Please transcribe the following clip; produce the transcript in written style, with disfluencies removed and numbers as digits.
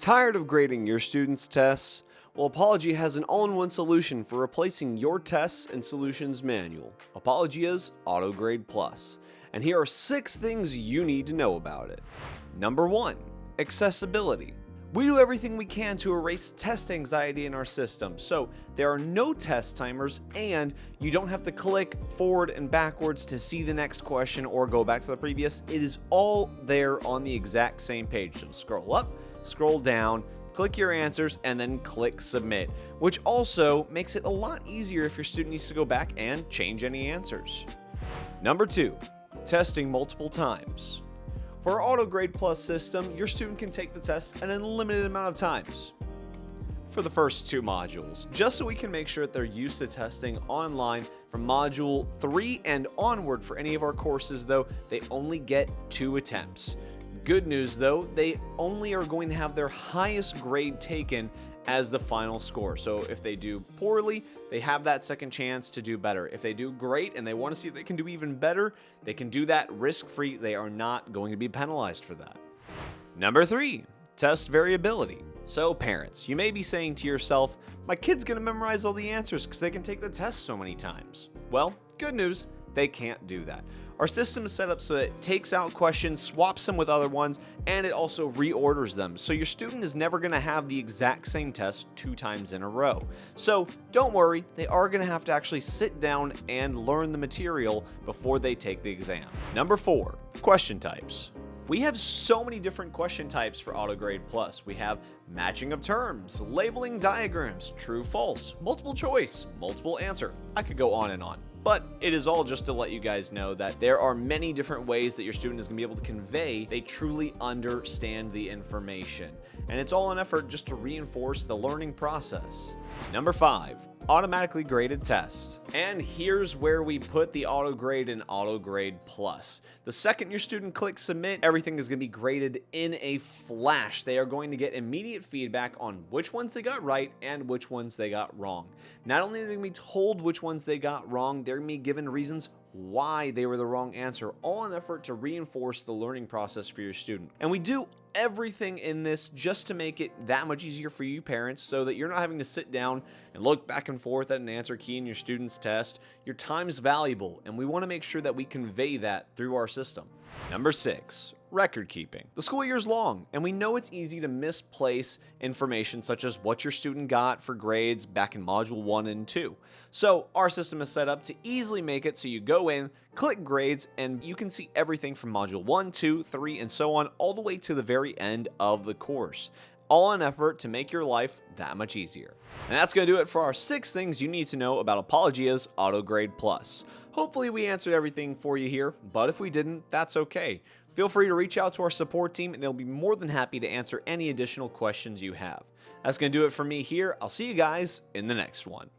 Tired of grading your students' tests? Well, Apologia has an all-in-one solution for replacing your tests and solutions manual, Apologia's AutoGrade Plus. And here are 6 things you need to know about it. Number 1. Accessibility. We do everything we can to erase test anxiety in our system, so there are no test timers and you don't have to click forward and backwards to see the next question or go back to the previous. It is all there on the exact same page. So scroll up, scroll down, click your answers, and then click submit, which also makes it a lot easier if your student needs to go back and change any answers. Number 2. Testing multiple times. For our AutoGrade Plus system, your student can take the test an unlimited amount of times for the first 2 modules, just so we can make sure that they're used to testing online. From module 3 and onward for any of our courses, though, they only get 2 attempts. Good news, though, they only are going to have their highest grade taken as the final score. So if they do poorly, they have that second chance to do better. If they do great and they want to see if they can do even better, they can do that risk-free. They are not going to be penalized for that. Number 3, test variability. So parents, you may be saying to yourself, my kid's going to memorize all the answers because they can take the test so many times. Well, good news, they can't do that. Our system is set up so that it takes out questions, swaps them with other ones, and it also reorders them. So your student is never going to have the exact same test 2 times in a row. So don't worry, they are going to have to actually sit down and learn the material before they take the exam. Number 4, question types. We have so many different question types for AutoGrade Plus. We have matching of terms, labeling diagrams, true, false, multiple choice, multiple answer. I could go on and on. But it is all just to let you guys know that there are many different ways that your student is going to be able to convey they truly understand the information. And it's all an effort just to reinforce the learning process. Number 5, automatically graded tests. And here's where we put the AutoGrade in AutoGrade Plus. The second your student clicks submit, everything is going to be graded in a flash. They are going to get immediate feedback on which ones they got right and which ones they got wrong. Not only are they going to be told which ones they got wrong, they're going to be given reasons why they were the wrong answer, all in an effort to reinforce the learning process for your student. And we do everything in this just to make it that much easier for you parents so that you're not having to sit down and look back and forth at an answer key in your student's test. Your time is valuable, and we want to make sure that we convey that through our system. Number 6, record keeping. The school year is long, and we know it's easy to misplace information such as what your student got for grades back in module 1 and 2. So our system is set up to easily make it so you go in, click grades, and you can see everything from module 1, 2, 3, and so on, all the way to the very end of the course. All in an effort to make your life that much easier. And that's going to do it for our 6 things you need to know about Apologia's AutoGrade Plus. Hopefully we answered everything for you here, but if we didn't, that's okay. Feel free to reach out to our support team and they'll be more than happy to answer any additional questions you have. That's going to do it for me here. I'll see you guys in the next one.